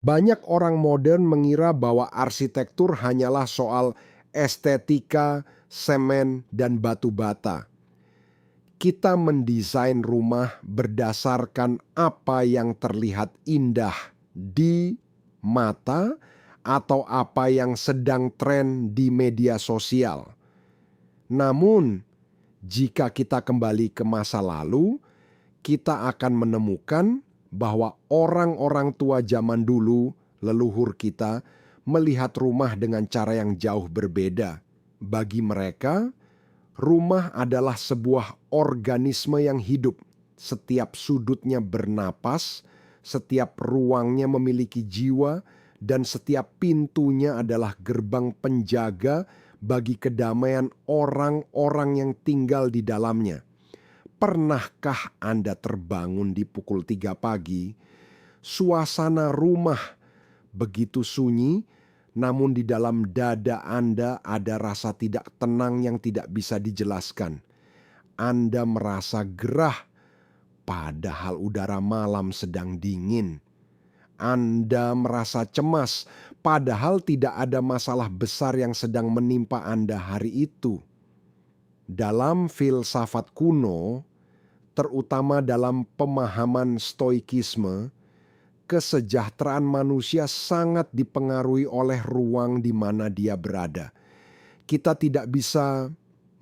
Banyak orang modern mengira bahwa arsitektur hanyalah soal estetika, semen, dan batu bata. Kita mendesain rumah berdasarkan apa yang terlihat indah di mata atau apa yang sedang tren di media sosial. Namun, jika kita kembali ke masa lalu, kita akan menemukan bahwa orang-orang tua zaman dulu, leluhur kita, melihat rumah dengan cara yang jauh berbeda. Bagi mereka, rumah adalah sebuah organisme yang hidup. Setiap sudutnya bernapas, setiap ruangnya memiliki jiwa, dan setiap pintunya adalah gerbang penjaga bagi kedamaian orang-orang yang tinggal di dalamnya. Pernahkah Anda terbangun di pukul 3 pagi, suasana rumah begitu sunyi, namun di dalam dada Anda ada rasa tidak tenang yang tidak bisa dijelaskan. Anda merasa gerah, padahal udara malam sedang dingin. Anda merasa cemas, padahal tidak ada masalah besar yang sedang menimpa Anda hari itu. Dalam filsafat kuno, terutama dalam pemahaman stoikisme, kesejahteraan manusia sangat dipengaruhi oleh ruang di mana dia berada. Kita tidak bisa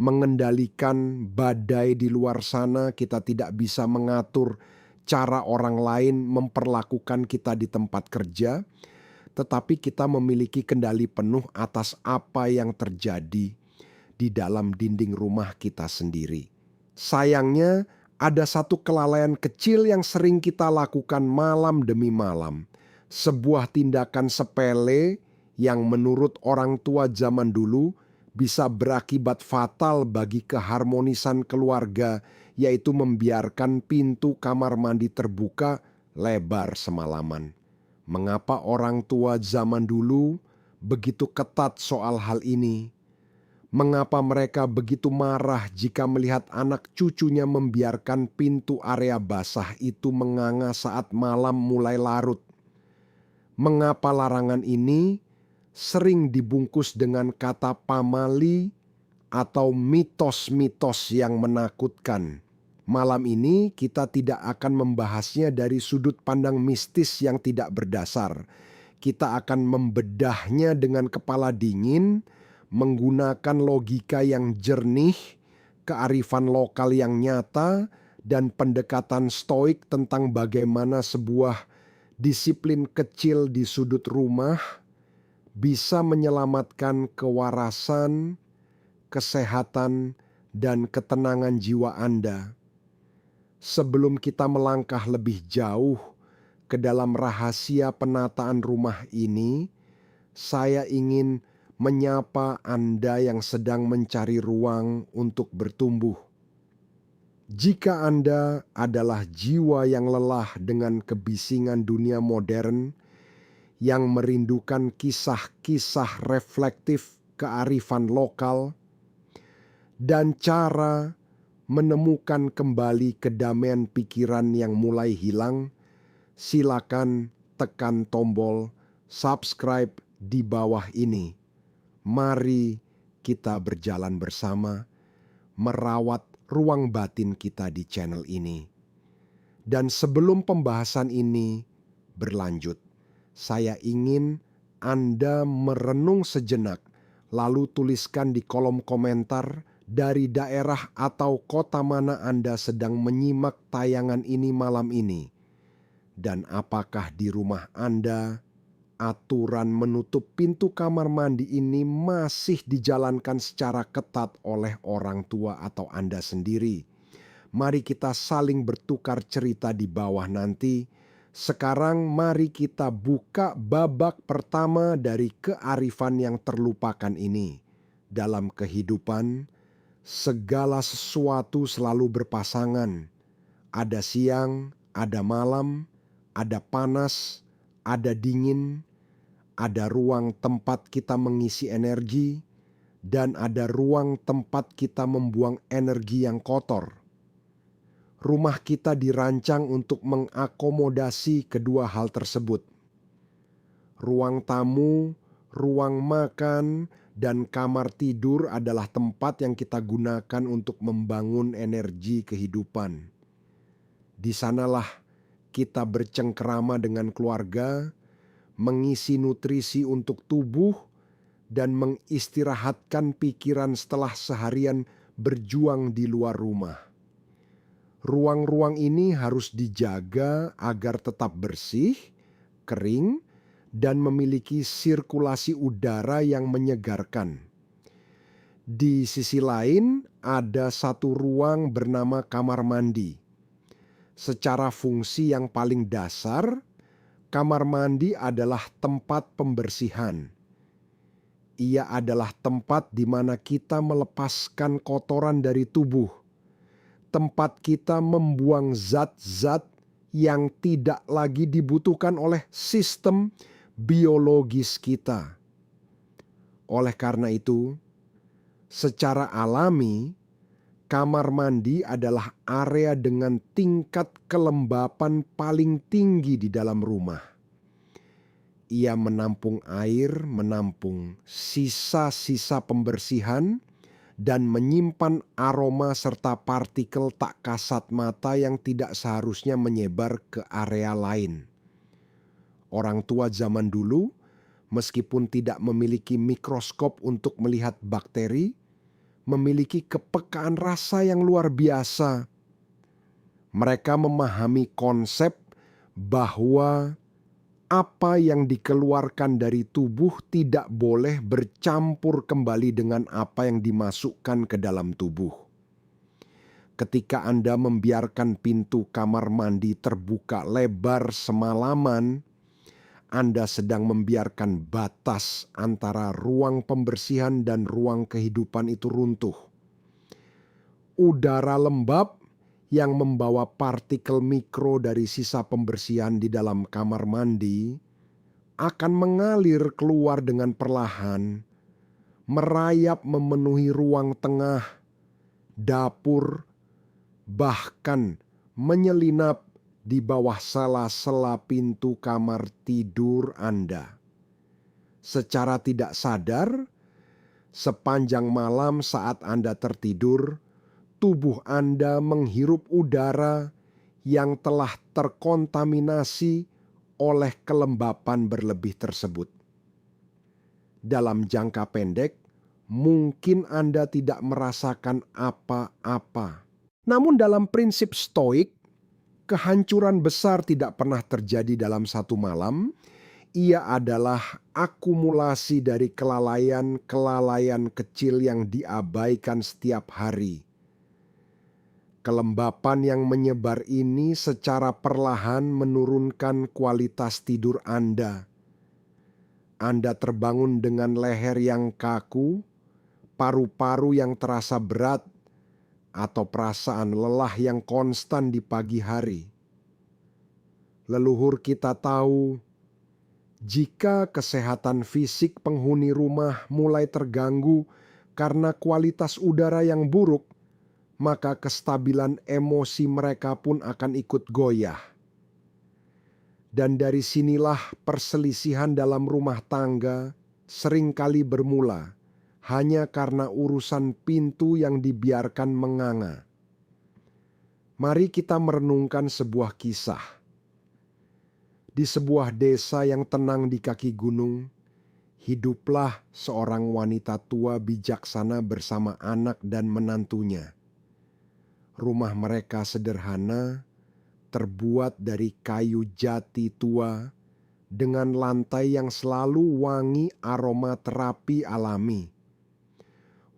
mengendalikan badai di luar sana, kita tidak bisa mengatur cara orang lain memperlakukan kita di tempat kerja, tetapi kita memiliki kendali penuh atas apa yang terjadi di dalam dinding rumah kita sendiri. Sayangnya, ada satu kelalaian kecil yang sering kita lakukan malam demi malam. Sebuah tindakan sepele yang menurut orang tua zaman dulu bisa berakibat fatal bagi keharmonisan keluarga, yaitu membiarkan pintu kamar mandi terbuka lebar semalaman. Mengapa orang tua zaman dulu begitu ketat soal hal ini? Mengapa mereka begitu marah jika melihat anak cucunya membiarkan pintu area basah itu menganga saat malam mulai larut? Mengapa larangan ini sering dibungkus dengan kata pamali atau mitos-mitos yang menakutkan? Malam ini kita tidak akan membahasnya dari sudut pandang mistis yang tidak berdasar. Kita akan membedahnya dengan kepala dingin, menggunakan logika yang jernih, kearifan lokal yang nyata, dan pendekatan stoik tentang bagaimana sebuah disiplin kecil di sudut rumah bisa menyelamatkan kewarasan, kesehatan, dan ketenangan jiwa Anda. Sebelum kita melangkah lebih jauh ke dalam rahasia penataan rumah ini, saya ingin menyapa Anda yang sedang mencari ruang untuk bertumbuh. Jika Anda adalah jiwa yang lelah dengan kebisingan dunia modern, yang merindukan kisah-kisah reflektif kearifan lokal, dan cara menemukan kembali kedamaian pikiran yang mulai hilang, silakan tekan tombol subscribe di bawah ini. Mari kita berjalan bersama, merawat ruang batin kita di channel ini. Dan sebelum pembahasan ini berlanjut, saya ingin Anda merenung sejenak, lalu tuliskan di kolom komentar dari daerah atau kota mana Anda sedang menyimak tayangan ini malam ini. Dan apakah di rumah Anda aturan menutup pintu kamar mandi ini masih dijalankan secara ketat oleh orang tua atau Anda sendiri? Mari kita saling bertukar cerita di bawah nanti. Sekarang mari kita buka babak pertama dari kearifan yang terlupakan ini. Dalam kehidupan, segala sesuatu selalu berpasangan. Ada siang, ada malam, ada panas, ada dingin, ada ruang tempat kita mengisi energi, dan ada ruang tempat kita membuang energi yang kotor. Rumah kita dirancang untuk mengakomodasi kedua hal tersebut. Ruang tamu, ruang makan, dan kamar tidur adalah tempat yang kita gunakan untuk membangun energi kehidupan. Di sanalah kita bercengkerama dengan keluarga, mengisi nutrisi untuk tubuh, dan mengistirahatkan pikiran setelah seharian berjuang di luar rumah. Ruang-ruang ini harus dijaga agar tetap bersih, kering, dan memiliki sirkulasi udara yang menyegarkan. Di sisi lain, ada satu ruang bernama kamar mandi. Secara fungsi yang paling dasar, kamar mandi adalah tempat pembersihan. Ia adalah tempat di mana kita melepaskan kotoran dari tubuh. Tempat kita membuang zat-zat yang tidak lagi dibutuhkan oleh sistem biologis kita. Oleh karena itu, secara alami, kamar mandi adalah area dengan tingkat kelembapan paling tinggi di dalam rumah. Ia menampung air, menampung sisa-sisa pembersihan, dan menyimpan aroma serta partikel tak kasat mata yang tidak seharusnya menyebar ke area lain. Orang tua zaman dulu, meskipun tidak memiliki mikroskop untuk melihat bakteri, memiliki kepekaan rasa yang luar biasa. Mereka memahami konsep bahwa apa yang dikeluarkan dari tubuh tidak boleh bercampur kembali dengan apa yang dimasukkan ke dalam tubuh. Ketika Anda membiarkan pintu kamar mandi terbuka lebar semalaman, Anda sedang membiarkan batas antara ruang pembersihan dan ruang kehidupan itu runtuh. Udara lembab yang membawa partikel mikro dari sisa pembersihan di dalam kamar mandi akan mengalir keluar dengan perlahan, merayap memenuhi ruang tengah, dapur, bahkan menyelinap di bawah sela-sela pintu kamar tidur Anda. Secara tidak sadar, sepanjang malam saat Anda tertidur, tubuh Anda menghirup udara yang telah terkontaminasi oleh kelembapan berlebih tersebut. Dalam jangka pendek, mungkin Anda tidak merasakan apa-apa. Namun dalam prinsip stoik, kehancuran besar tidak pernah terjadi dalam satu malam. Ia adalah akumulasi dari kelalaian-kelalaian kecil yang diabaikan setiap hari. Kelembapan yang menyebar ini secara perlahan menurunkan kualitas tidur Anda. Anda terbangun dengan leher yang kaku, paru-paru yang terasa berat, atau perasaan lelah yang konstan di pagi hari. Leluhur kita tahu, jika kesehatan fisik penghuni rumah mulai terganggu karena kualitas udara yang buruk, maka kestabilan emosi mereka pun akan ikut goyah. Dan dari sinilah perselisihan dalam rumah tangga seringkali bermula hanya karena urusan pintu yang dibiarkan menganga. Mari kita merenungkan sebuah kisah. Di sebuah desa yang tenang di kaki gunung, hiduplah seorang wanita tua bijaksana bersama anak dan menantunya. Rumah mereka sederhana, terbuat dari kayu jati tua, dengan lantai yang selalu wangi aroma terapi alami.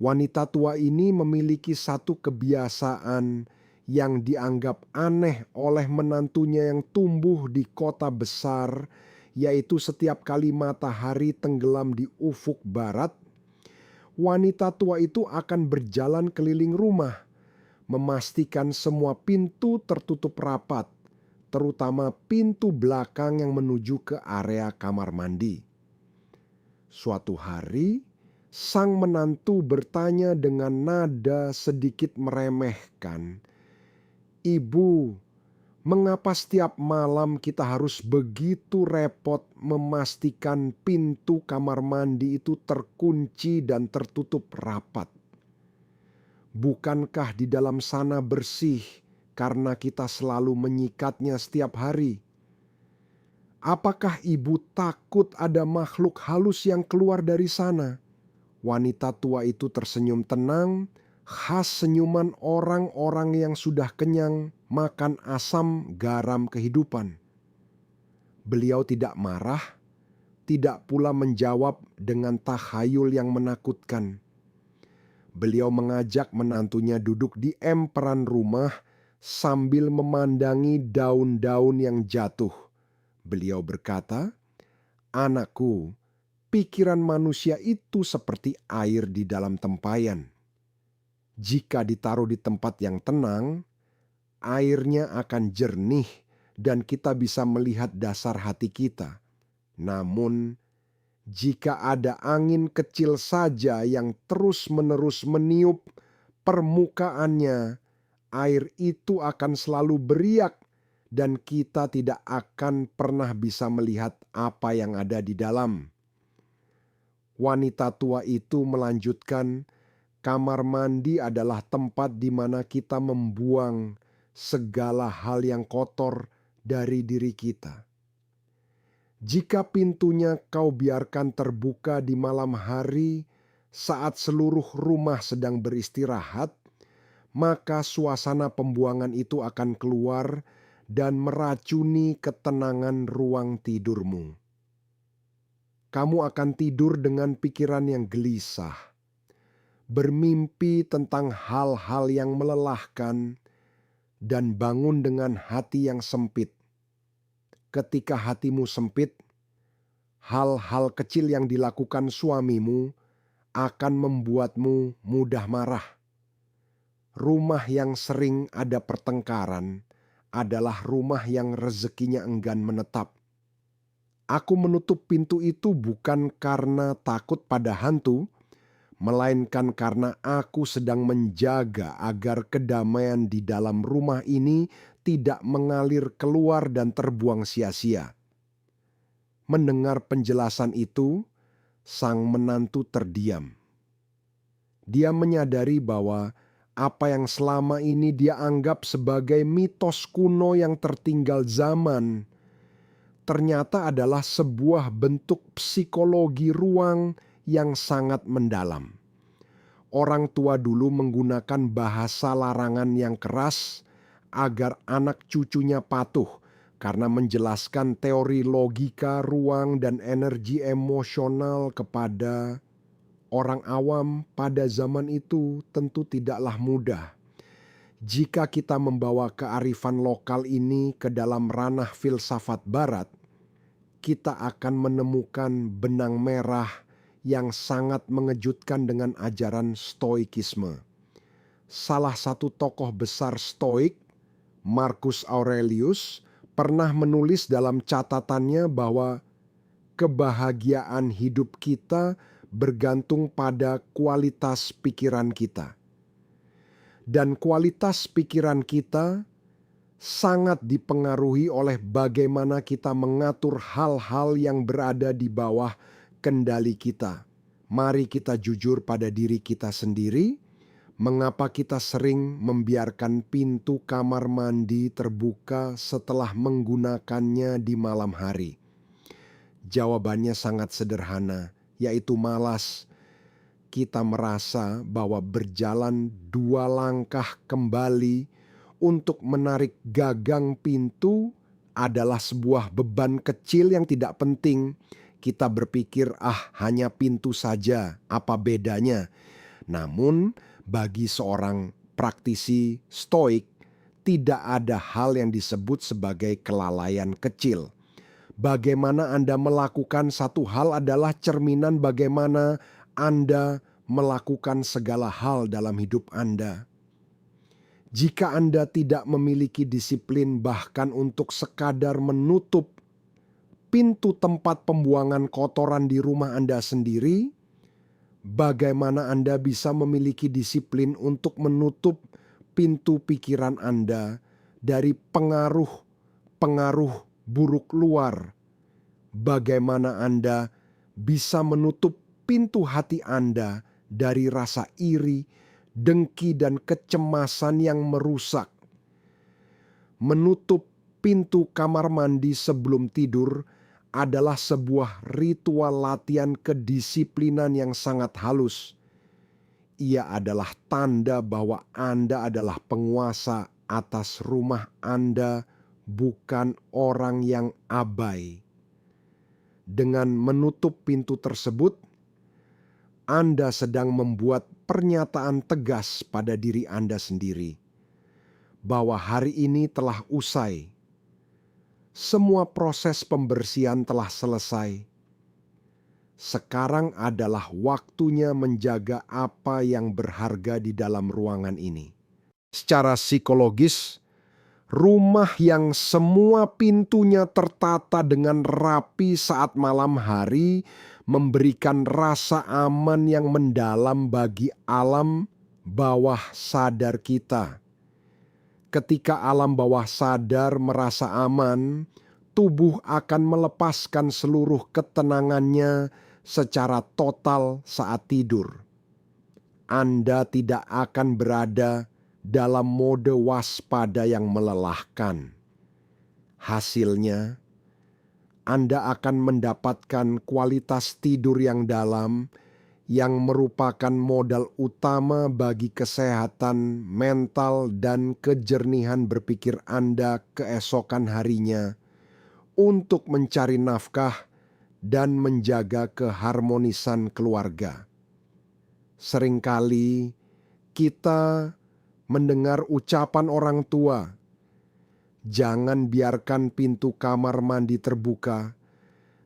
Wanita tua ini memiliki satu kebiasaan yang dianggap aneh oleh menantunya yang tumbuh di kota besar, yaitu setiap kali matahari tenggelam di ufuk barat, wanita tua itu akan berjalan keliling rumah, memastikan semua pintu tertutup rapat, terutama pintu belakang yang menuju ke area kamar mandi. Suatu hari, sang menantu bertanya dengan nada sedikit meremehkan, "Ibu, Mengapa setiap malam kita harus begitu repot memastikan pintu kamar mandi itu terkunci dan tertutup rapat? Bukankah di dalam sana bersih karena kita selalu menyikatnya setiap hari? Apakah ibu takut ada makhluk halus yang keluar dari sana? Wanita tua itu tersenyum tenang, khas senyuman orang-orang yang sudah kenyang makan asam garam kehidupan. Beliau tidak marah, tidak pula menjawab dengan takhayul yang menakutkan. Beliau mengajak menantunya duduk di emperan rumah sambil memandangi daun-daun yang jatuh. Beliau berkata, "Anakku, pikiran manusia itu seperti air di dalam tempayan. Jika ditaruh di tempat yang tenang, airnya akan jernih dan kita bisa melihat dasar hati kita. Namun, jika ada angin kecil saja yang terus-menerus meniup permukaannya, air itu akan selalu beriak dan kita tidak akan pernah bisa melihat apa yang ada di dalam." Wanita tua itu melanjutkan, "Kamar mandi adalah tempat di mana kita membuang segala hal yang kotor dari diri kita. Jika pintunya kau biarkan terbuka di malam hari saat seluruh rumah sedang beristirahat, maka suasana pembuangan itu akan keluar dan meracuni ketenangan ruang tidurmu. Kamu akan tidur dengan pikiran yang gelisah, bermimpi tentang hal-hal yang melelahkan, dan bangun dengan hati yang sempit. Ketika hatimu sempit, hal-hal kecil yang dilakukan suamimu akan membuatmu mudah marah. Rumah yang sering ada pertengkaran adalah rumah yang rezekinya enggan menetap. Aku menutup pintu itu bukan karena takut pada hantu, melainkan karena aku sedang menjaga agar kedamaian di dalam rumah ini tidak mengalir keluar dan terbuang sia-sia." Mendengar penjelasan itu, sang menantu terdiam. Dia menyadari bahwa apa yang selama ini dia anggap sebagai mitos kuno yang tertinggal zaman ternyata adalah sebuah bentuk psikologi ruang yang sangat mendalam. Orang tua dulu menggunakan bahasa larangan yang keras agar anak cucunya patuh karena menjelaskan teori logika ruang dan energi emosional kepada orang awam pada zaman itu tentu tidaklah mudah. Jika kita membawa kearifan lokal ini ke dalam ranah filsafat barat, kita akan menemukan benang merah yang sangat mengejutkan dengan ajaran Stoikisme. Salah satu tokoh besar Stoik, Marcus Aurelius, pernah menulis dalam catatannya bahwa kebahagiaan hidup kita bergantung pada kualitas pikiran kita. Dan kualitas pikiran kita sangat dipengaruhi oleh bagaimana kita mengatur hal-hal yang berada di bawah kendali kita. Mari kita jujur pada diri kita sendiri. Mengapa kita sering membiarkan pintu kamar mandi terbuka setelah menggunakannya di malam hari? Jawabannya sangat sederhana, yaitu malas. Kita merasa bahwa berjalan 2 langkah kembali untuk menarik gagang pintu adalah sebuah beban kecil yang tidak penting. Kita berpikir, hanya pintu saja, apa bedanya? Namun, bagi seorang praktisi Stoik, tidak ada hal yang disebut sebagai kelalaian kecil. Bagaimana Anda melakukan satu hal adalah cerminan bagaimana Anda melakukan segala hal dalam hidup Anda. Jika Anda tidak memiliki disiplin bahkan untuk sekadar menutup pintu tempat pembuangan kotoran di rumah Anda sendiri, bagaimana Anda bisa memiliki disiplin untuk menutup pintu pikiran Anda dari pengaruh-pengaruh buruk luar. Bagaimana Anda bisa menutup pintu hati Anda dari rasa iri, dengki, dan kecemasan yang merusak. Menutup pintu kamar mandi sebelum tidur adalah sebuah ritual latihan kedisiplinan yang sangat halus. Ia adalah tanda bahwa Anda adalah penguasa atas rumah Anda, bukan orang yang abai. Dengan menutup pintu tersebut, Anda sedang membuat pernyataan tegas pada diri Anda sendiri bahwa hari ini telah usai. Semua proses pembersihan telah selesai. Sekarang adalah waktunya menjaga apa yang berharga di dalam ruangan ini. Secara psikologis, rumah yang semua pintunya tertata dengan rapi saat malam hari memberikan rasa aman yang mendalam bagi alam bawah sadar kita. Ketika alam bawah sadar merasa aman, tubuh akan melepaskan seluruh ketenangannya secara total saat tidur. Anda tidak akan berada dalam mode waspada yang melelahkan. Hasilnya, Anda akan mendapatkan kualitas tidur yang dalam, yang merupakan modal utama bagi kesehatan mental dan kejernihan berpikir Anda keesokan harinya untuk mencari nafkah dan menjaga keharmonisan keluarga. Seringkali kita mendengar ucapan orang tua, "Jangan biarkan pintu kamar mandi terbuka,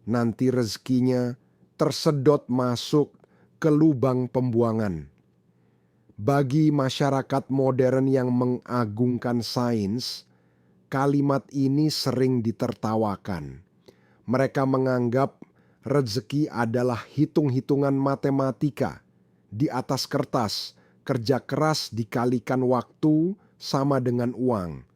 nanti rezekinya tersedot masuk ke lubang pembuangan." Bagi masyarakat modern yang mengagungkan sains, kalimat ini sering ditertawakan. Mereka menganggap rezeki adalah hitung-hitungan matematika di atas kertas, kerja keras dikalikan waktu sama dengan uang.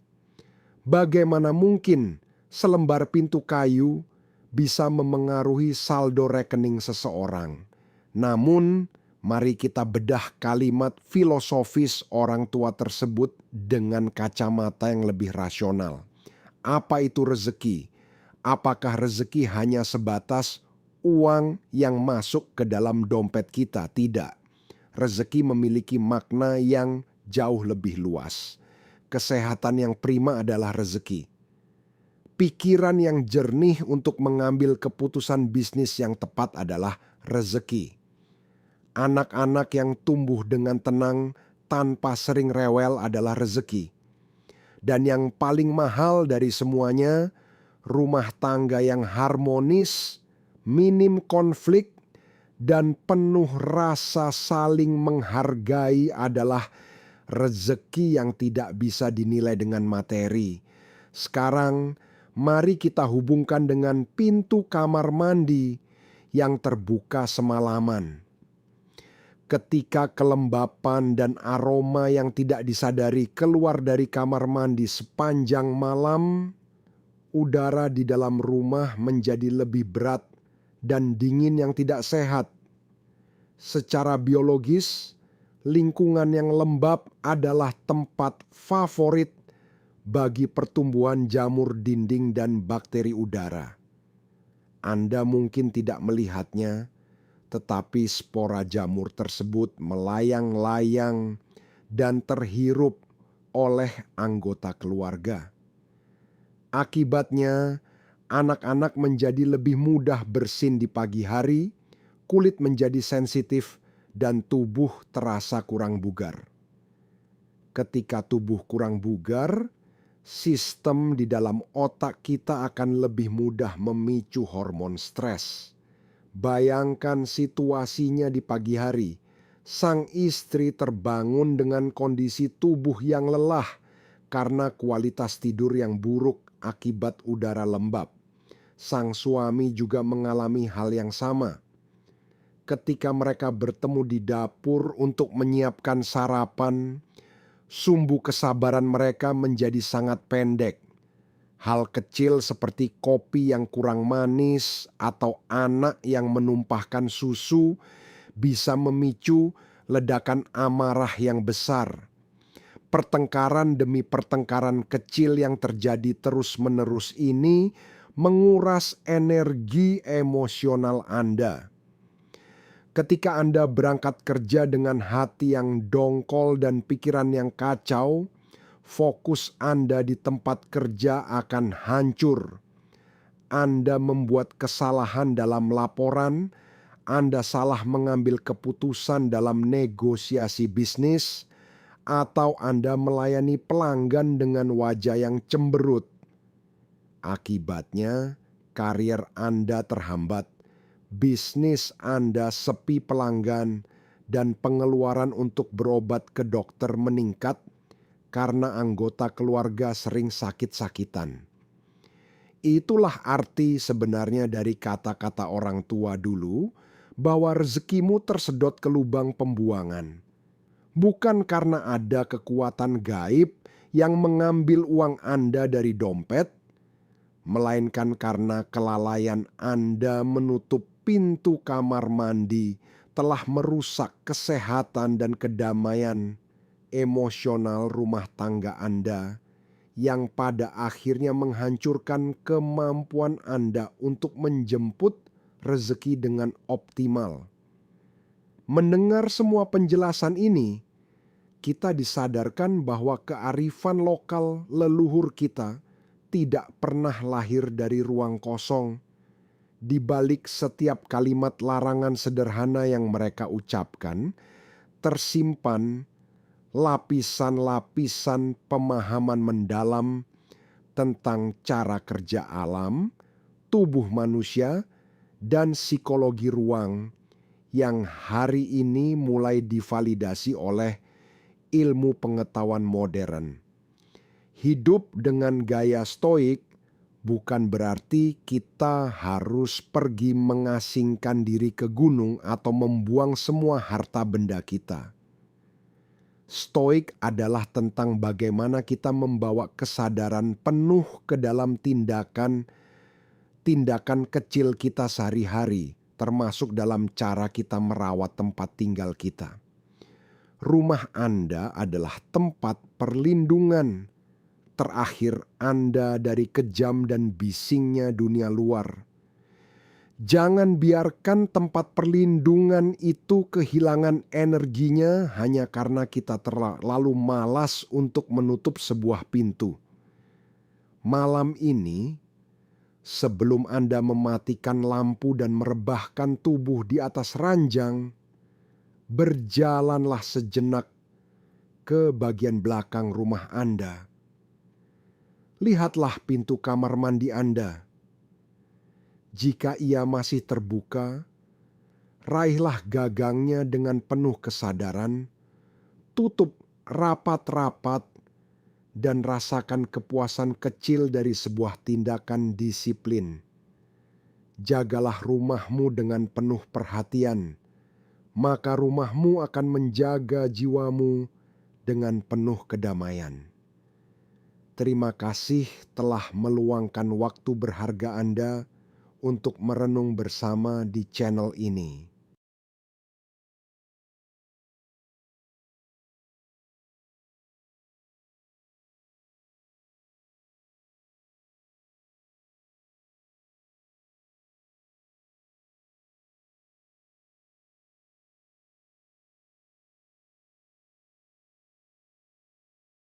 Bagaimana mungkin selembar pintu kayu bisa memengaruhi saldo rekening seseorang? Namun, mari kita bedah kalimat filosofis orang tua tersebut dengan kacamata yang lebih rasional. Apa itu rezeki? Apakah rezeki hanya sebatas uang yang masuk ke dalam dompet kita? Tidak. Rezeki memiliki makna yang jauh lebih luas. Kesehatan yang prima adalah rezeki. Pikiran yang jernih untuk mengambil keputusan bisnis yang tepat adalah rezeki. Anak-anak yang tumbuh dengan tenang tanpa sering rewel adalah rezeki. Dan yang paling mahal dari semuanya, rumah tangga yang harmonis, minim konflik, dan penuh rasa saling menghargai adalah rezeki yang tidak bisa dinilai dengan materi. Sekarang, mari kita hubungkan dengan pintu kamar mandi yang terbuka semalaman. Ketika kelembapan dan aroma yang tidak disadari keluar dari kamar mandi sepanjang malam, udara di dalam rumah menjadi lebih berat dan dingin yang tidak sehat. Secara biologis, lingkungan yang lembab adalah tempat favorit bagi pertumbuhan jamur dinding dan bakteri udara. Anda mungkin tidak melihatnya, tetapi spora jamur tersebut melayang-layang dan terhirup oleh anggota keluarga. Akibatnya, anak-anak menjadi lebih mudah bersin di pagi hari, kulit menjadi sensitif, dan tubuh terasa kurang bugar. Ketika tubuh kurang bugar, sistem di dalam otak kita akan lebih mudah memicu hormon stres. Bayangkan situasinya di pagi hari. Sang istri terbangun dengan kondisi tubuh yang lelah karena kualitas tidur yang buruk akibat udara lembab. Sang suami juga mengalami hal yang sama. Ketika mereka bertemu di dapur untuk menyiapkan sarapan, Sumbu kesabaran mereka menjadi sangat pendek. Hal kecil seperti kopi yang kurang manis atau anak yang menumpahkan susu bisa memicu ledakan amarah yang besar. Pertengkaran demi pertengkaran kecil yang terjadi terus-menerus ini menguras energi emosional Anda. Ketika Anda berangkat kerja dengan hati yang dongkol dan pikiran yang kacau, fokus Anda di tempat kerja akan hancur. Anda membuat kesalahan dalam laporan, Anda salah mengambil keputusan dalam negosiasi bisnis, atau Anda melayani pelanggan dengan wajah yang cemberut. Akibatnya, karier Anda terhambat, bisnis Anda sepi pelanggan, dan pengeluaran untuk berobat ke dokter meningkat karena anggota keluarga sering sakit-sakitan. Itulah arti sebenarnya dari kata-kata orang tua dulu, bahwa rezekimu tersedot ke lubang pembuangan. Bukan karena ada kekuatan gaib yang mengambil uang Anda dari dompet, melainkan karena kelalaian Anda menutup pintu kamar mandi telah merusak kesehatan dan kedamaian emosional rumah tangga Anda, yang pada akhirnya menghancurkan kemampuan Anda untuk menjemput rezeki dengan optimal. Mendengar semua penjelasan ini, kita disadarkan bahwa kearifan lokal leluhur kita tidak pernah lahir dari ruang kosong. Di balik setiap kalimat larangan sederhana yang mereka ucapkan, tersimpan lapisan-lapisan pemahaman mendalam tentang cara kerja alam, tubuh manusia, dan psikologi ruang yang hari ini mulai divalidasi oleh ilmu pengetahuan modern. Hidup dengan gaya stoik bukan berarti kita harus pergi mengasingkan diri ke gunung atau membuang semua harta benda kita. Stoik adalah tentang bagaimana kita membawa kesadaran penuh ke dalam tindakan kecil kita sehari-hari, termasuk dalam cara kita merawat tempat tinggal kita. Rumah Anda adalah tempat perlindungan terakhir Anda dari kejam dan bisingnya dunia luar. Jangan biarkan tempat perlindungan itu kehilangan energinya hanya karena kita terlalu malas untuk menutup sebuah pintu. Malam ini, sebelum Anda mematikan lampu dan merebahkan tubuh di atas ranjang, berjalanlah sejenak ke bagian belakang rumah Anda. Lihatlah pintu kamar mandi Anda. Jika ia masih terbuka, raihlah gagangnya dengan penuh kesadaran, tutup rapat-rapat, dan rasakan kepuasan kecil dari sebuah tindakan disiplin. Jagalah rumahmu dengan penuh perhatian, maka rumahmu akan menjaga jiwamu dengan penuh kedamaian. Terima kasih telah meluangkan waktu berharga Anda untuk merenung bersama di channel ini.